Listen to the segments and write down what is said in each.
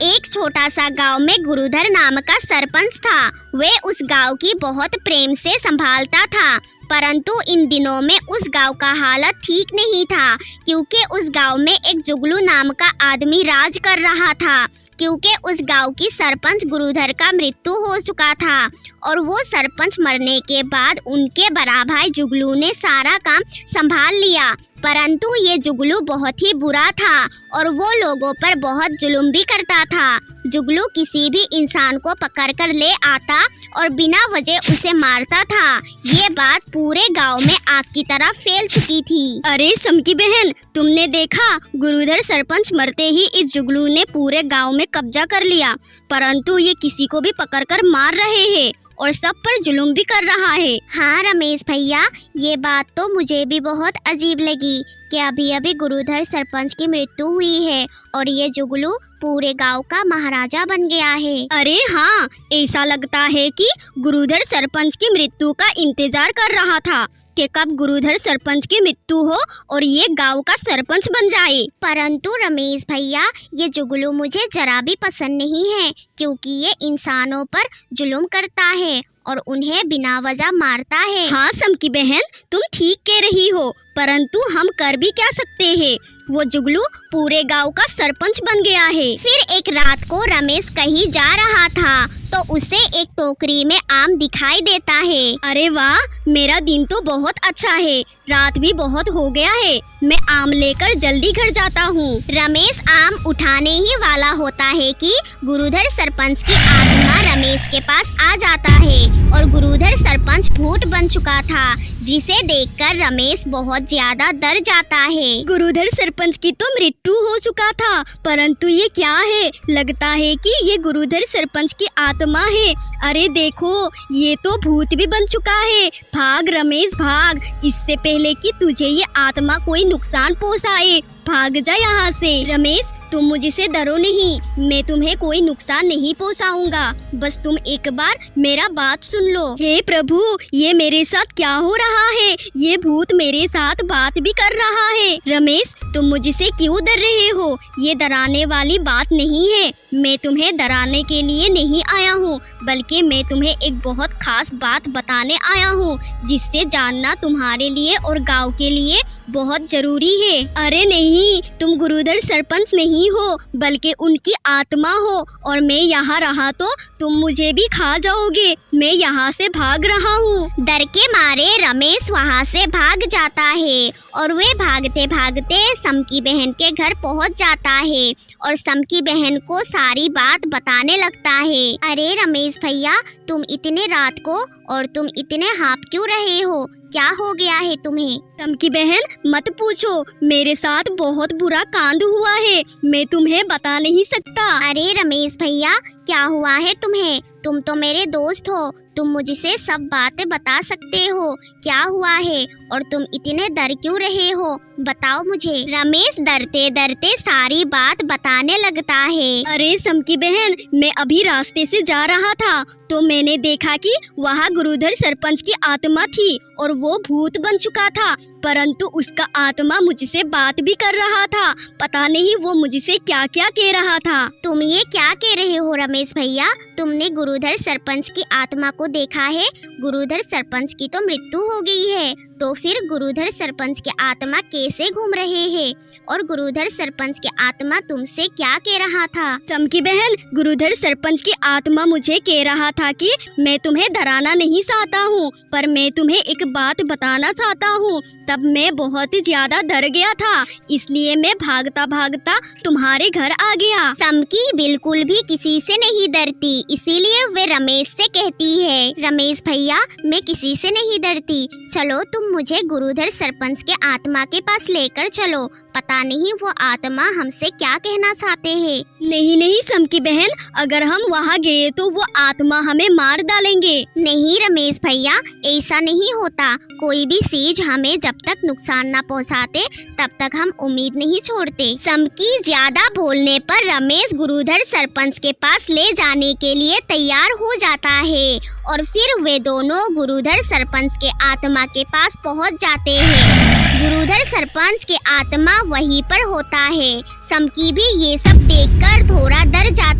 एक छोटा सा गांव में गुरुधर नाम का सरपंच था। वे उस गांव की बहुत प्रेम से संभालता था, परंतु इन दिनों में उस गांव का हालत ठीक नहीं था, क्योंकि उस गांव में एक जुगलू नाम का आदमी राज कर रहा था। क्योंकि उस गांव की सरपंच गुरुधर का मृत्यु हो चुका था और वो सरपंच मरने के बाद उनके बड़ा भाई जुगलू ने सारा काम संभाल लिया। परंतु ये जुगलू बहुत ही बुरा था और वो लोगों पर बहुत जुल्म भी करता था। जुगलू किसी भी इंसान को पकड़कर ले आता और बिना वजह उसे मारता था। ये बात पूरे गांव में आग की तरह फैल चुकी थी। अरे समकी बहन, तुमने देखा गुरुधर सरपंच मरते ही इस जुगलू ने पूरे गांव में कब्जा कर लिया, परंतु ये किसी को भी पकड़कर मार रहे हैं और सब पर जुल्म भी कर रहा है। हाँ रमेश भैया, ये बात तो मुझे भी बहुत अजीब लगी कि अभी अभी गुरुधर सरपंच की मृत्यु हुई है और ये जुगलू पूरे गांव का महाराजा बन गया है। अरे हाँ, ऐसा लगता है कि गुरुधर सरपंच की मृत्यु का इंतजार कर रहा था कि कब गुरुधर सरपंच की मृत्यु हो और ये गांव का सरपंच बन जाए। परंतु रमेश भैया, ये जुगलू मुझे जरा भी पसंद नहीं है, क्योंकि ये इंसानों पर जुल्म करता है और उन्हें बिना वजह मारता है। हाँ समकी बहन, तुम ठीक कह रही हो, परंतु हम कर भी क्या सकते हैं? वो जुगलू पूरे गांव का सरपंच बन गया है। फिर एक रात को रमेश कहीं जा रहा था तो उसे एक टोकरी में आम दिखाई देता है। अरे वाह, मेरा दिन तो बहुत अच्छा है, रात भी बहुत हो गया है, मैं आम लेकर जल्दी घर जाता हूँ। रमेश आम उठाने ही वाला होता है कि गुरुधर सरपंच की आत्मा रमेश के पास आ जाता है और गुरुधर सरपंच भूत बन चुका था, जिसे देखकर रमेश बहुत ज्यादा डर जाता है। गुरुधर सरपंच की तो मृत्यु हो चुका था, परंतु ये क्या है? लगता है कि ये गुरुधर सरपंच की आत्मा है। अरे देखो, ये तो भूत भी बन चुका है। भाग रमेश भाग, इससे पहले कि तुझे ये आत्मा कोई नुकसान पहुंचाए। भाग जा यहाँ से। रमेश, तुम मुझसे डरो नहीं, मैं तुम्हें कोई नुकसान नहीं पहुंचाऊंगा, बस तुम एक बार मेरा बात सुन लो। हे प्रभु, ये मेरे साथ क्या हो रहा है? ये भूत मेरे साथ बात भी कर रहा है। रमेश, तुम मुझसे क्यों डर रहे हो? ये डराने वाली बात नहीं है, मैं तुम्हें डराने के लिए नहीं आया हूँ, बल्कि मैं तुम्हें एक बहुत खास बात बताने आया हूँ, जिससे जानना तुम्हारे लिए और गाँव के लिए बहुत जरूरी है। अरे नहीं, तुम गुरुधर सरपंच नहीं हो, बल्कि उनकी आत्मा हो और मैं यहाँ रहा तो तुम मुझे भी खा जाओगे। मैं यहाँ से भाग रहा हूँ। डर के मारे रमेश वहाँ से भाग जाता है और वे भागते भागते समकी बहन के घर पहुँच जाता है और समकी बहन को सारी बात बताने लगता है। अरे रमेश भैया, तुम इतने रात को और तुम इतने हाँफ क्यों रहे हो? क्या हो गया है तुम्हें? समकी बहन मत पूछो, मेरे साथ बहुत बुरा कांड हुआ है, मैं तुम्हें बता नहीं सकता। अरे रमेश भैया, क्या हुआ है तुम्हें? तुम तो मेरे दोस्त हो, तुम मुझसे सब बातें बता सकते हो। क्या हुआ है और तुम इतने डर क्यों रहे हो? बताओ मुझे। रमेश डरते डरते सारी बात बताने लगता है। अरे समकी बहन, मैं अभी रास्ते से जा रहा था तो मैंने देखा कि वहाँ गुरुधर सरपंच की आत्मा थी और वो भूत बन चुका था, परंतु उसका आत्मा मुझसे बात भी कर रहा था। पता नहीं वो मुझसे क्या क्या कह रहा था। तुम ये क्या कह रहे हो रमेश भैया? तुमने गुरुधर सरपंच की आत्मा को देखा है? गुरुधर सरपंच की तो मृत्यु हो गई है, तो फिर गुरुधर सरपंच की आत्मा कैसे घूम रहे हैं? और गुरुधर सरपंच की आत्मा तुमसे क्या कह रहा था? समकी बहन, गुरुधर सरपंच की आत्मा मुझे कह रहा था कि मैं तुम्हें डराना नहीं चाहता हूँ, पर मैं तुम्हें एक बात बताना चाहता हूँ। तब मैं बहुत ही ज्यादा डर गया था, इसलिए मैं भागता भागता तुम्हारे घर आ गया। समकी बिल्कुल भी किसी से नहीं डरती, इसीलिए वे रमेश से कहती है, रमेश भैया मैं किसी से नहीं डरती, चलो तुम मुझे गुरुधर सरपंच के आत्मा के पास लेकर चलो, पता नहीं वो आत्मा हमसे क्या कहना चाहते हैं। नहीं नहीं समकी बहन, अगर हम वहाँ गए तो वो आत्मा हमें मार डालेंगे। नहीं रमेश भैया, ऐसा नहीं होता, कोई भी चीज हमें जब तक नुकसान न पहुँचाते तब तक हम उम्मीद नहीं छोड़ते। समकी ज्यादा बोलने पर रमेश गुरुधर सरपंच के पास ले जाने के लिए तैयार हो जाता है और फिर वे दोनों गुरुधर सरपंच के आत्मा के पास पहुंच जाते हैं। गुरुधर सरपंच के आत्मा वहीं पर होता है। समकी भी ये सब देखकर थोड़ा डर जाता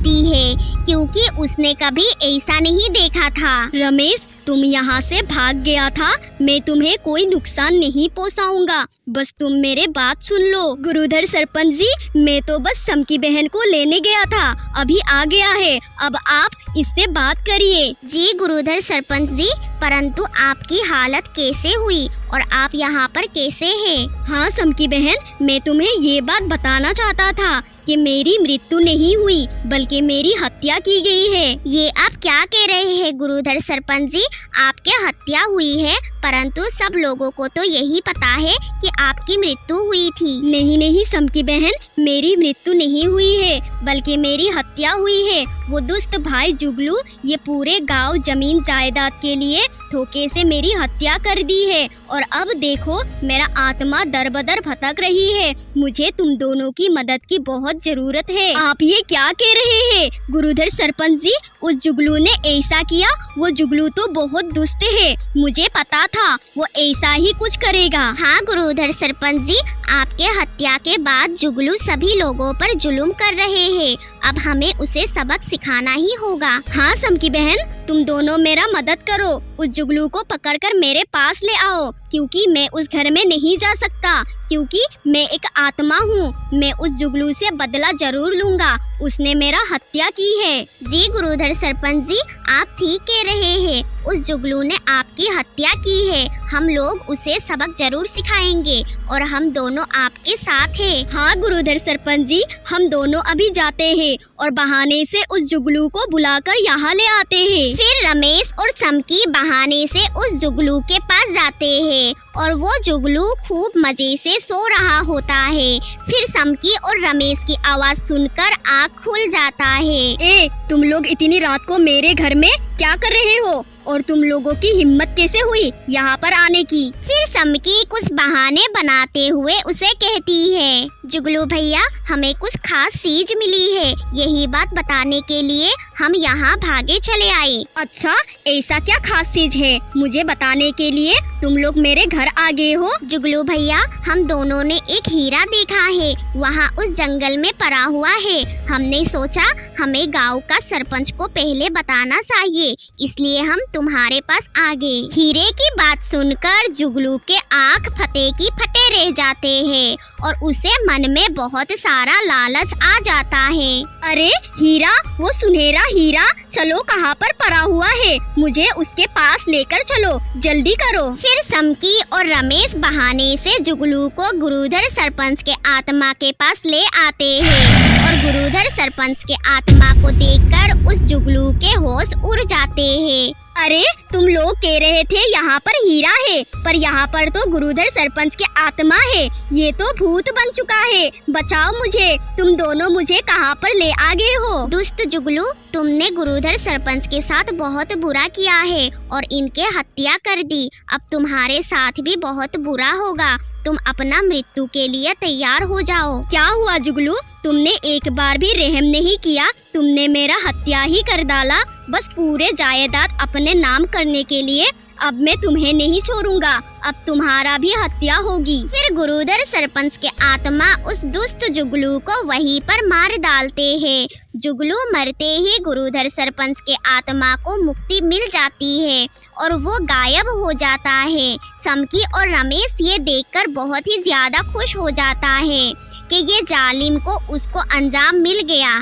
क्योंकि उसने कभी ऐसा नहीं देखा था। रमेश, तुम यहाँ से भाग गया था। मैं तुम्हें कोई नुकसान नहीं पहुँचाऊंगा, बस तुम मेरे बात सुन लो। गुरुधर सरपंच जी, मैं तो बस समकी बहन को लेने गया था, अभी आ गया है। अब आप इससे बात करिए। जी गुरुधर सरपंच जी, परंतु आपकी हालत कैसे हुई और आप यहाँ पर कैसे हैं? हाँ समकी बहन, मैं तुम्हें ये बात बताना चाहता था कि मेरी मृत्यु नहीं हुई बल्कि मेरी हत्या की गई है। ये आप क्या कह रहे हैं गुरुधर सरपंच जी? आपके हत्या हुई है, परंतु सब लोगों को तो यही पता है कि आपकी मृत्यु हुई थी। नहीं समकी बहन, मेरी मृत्यु नहीं हुई है बल्कि मेरी हत्या हुई है। वो दुष्ट भाई जुगलू ये पूरे गांव जमीन जायदाद के लिए धोखे से मेरी हत्या कर दी है और अब देखो मेरा आत्मा दर बदर भटक रही है। मुझे तुम दोनों की मदद की बहुत जरूरत है। आप ये क्या कह रहे हैं गुरुधर सरपंच जी? उस जुगलू ने ऐसा किया? वो जुगलू तो बहुत दुष्ट है, मुझे पता था वो ऐसा ही कुछ करेगा। हाँ गुरुधर सरपंच जी, आपके हत्या के बाद जुगलू सभी लोगों पर जुल्म कर रहे हैं। अब हमें उसे सबक सिखाना ही होगा। हाँ समकी बहन, तुम दोनों मेरा मदद करो। उस जुगलू को पकड़कर मेरे पास ले आओ, क्योंकि मैं उस घर में नहीं जा सकता, क्योंकि मैं एक आत्मा हूँ। मैं उस जुगलू से बदला जरूर लूंगा, उसने मेरा हत्या की है। जी गुरुधर सरपंच जी, आप ठीक कह रहे हैं। उस जुगलू ने आपकी हत्या की है, हम लोग उसे सबक जरूर सिखाएंगे और हम दोनों आपके साथ हैं। हाँ गुरुधर सरपंच जी, हम दोनों अभी जाते हैं और बहाने से उस जुगलू को बुलाकर यहाँ ले आते हैं। फिर रमेश और समकी बहाने से उस जुगलू के पास जाते हैं और वो जुगलू खूब मजे से सो रहा होता है। फिर समकी और रमेश की आवाज सुनकर आँख खुल जाता है। ए, तुम लोग इतनी रात को मेरे घर में क्या कर रहे हो और तुम लोगों की हिम्मत कैसे हुई यहाँ पर आने की? फिर समकी कुछ बहाने बनाते हुए उसे कहती है, जुगलू भैया, हमें कुछ खास चीज मिली है, यही बात बताने के लिए हम यहाँ भागे चले आए। अच्छा, ऐसा क्या खास चीज है? मुझे बताने के लिए तुम लोग मेरे घर आ गए हो? जुगलू भैया, हम दोनों ने एक हीरा देखा है, वहाँ उस जंगल में पड़ा हुआ है। हमने सोचा हमें गाँव का सरपंच को पहले बताना चाहिए, इसलिए हम तुम्हारे पास आ गए। हीरे की बात सुनकर जुगलू के आँख फटे की फटे रह जाते हैं और उसे मन में बहुत सारा लालच आ जाता है। अरे हीरा, वो सुनहरा हीरा, चलो कहाँ पर पड़ा हुआ है, मुझे उसके पास लेकर चलो, जल्दी करो। फिर समकी और रमेश बहाने से जुगलू को गुरुधर सरपंच के आत्मा के पास ले आते हैं और गुरुधर सरपंच के आत्मा को देखकर उस जुगलू के होश उड़ जाते हैं। अरे, तुम लोग कह रहे थे यहाँ पर हीरा है, पर यहाँ पर तो गुरुधर सरपंच के आत्मा है, ये तो भूत बन चुका है। बचाओ मुझे, तुम दोनों मुझे कहाँ पर ले आ गए हो? दुष्ट जुगलू, तुमने गुरुधर सरपंच के साथ बहुत बुरा किया है और इनके हत्या कर दी। अब तुम्हारे साथ भी बहुत बुरा होगा, तुम अपना मृत्यु के लिए तैयार हो जाओ। क्या हुआ जुगलू, तुमने एक बार भी रहम नहीं किया, तुमने मेरा हत्या ही कर डाला, बस पूरे जायदाद अपने नाम करने के लिए। अब मैं तुम्हें नहीं छोड़ूंगा, अब तुम्हारा भी हत्या होगी। फिर गुरुधर सरपंच के आत्मा उस दुष्ट जुगलू को वहीं पर मार डालते हैं। जुगलू मरते ही गुरुधर सरपंच के आत्मा को मुक्ति मिल जाती है और वो गायब हो जाता है। समकी और रमेश ये देखकर बहुत ही ज्यादा खुश हो जाता है कि ये जालिम को उसको अंजाम मिल गया।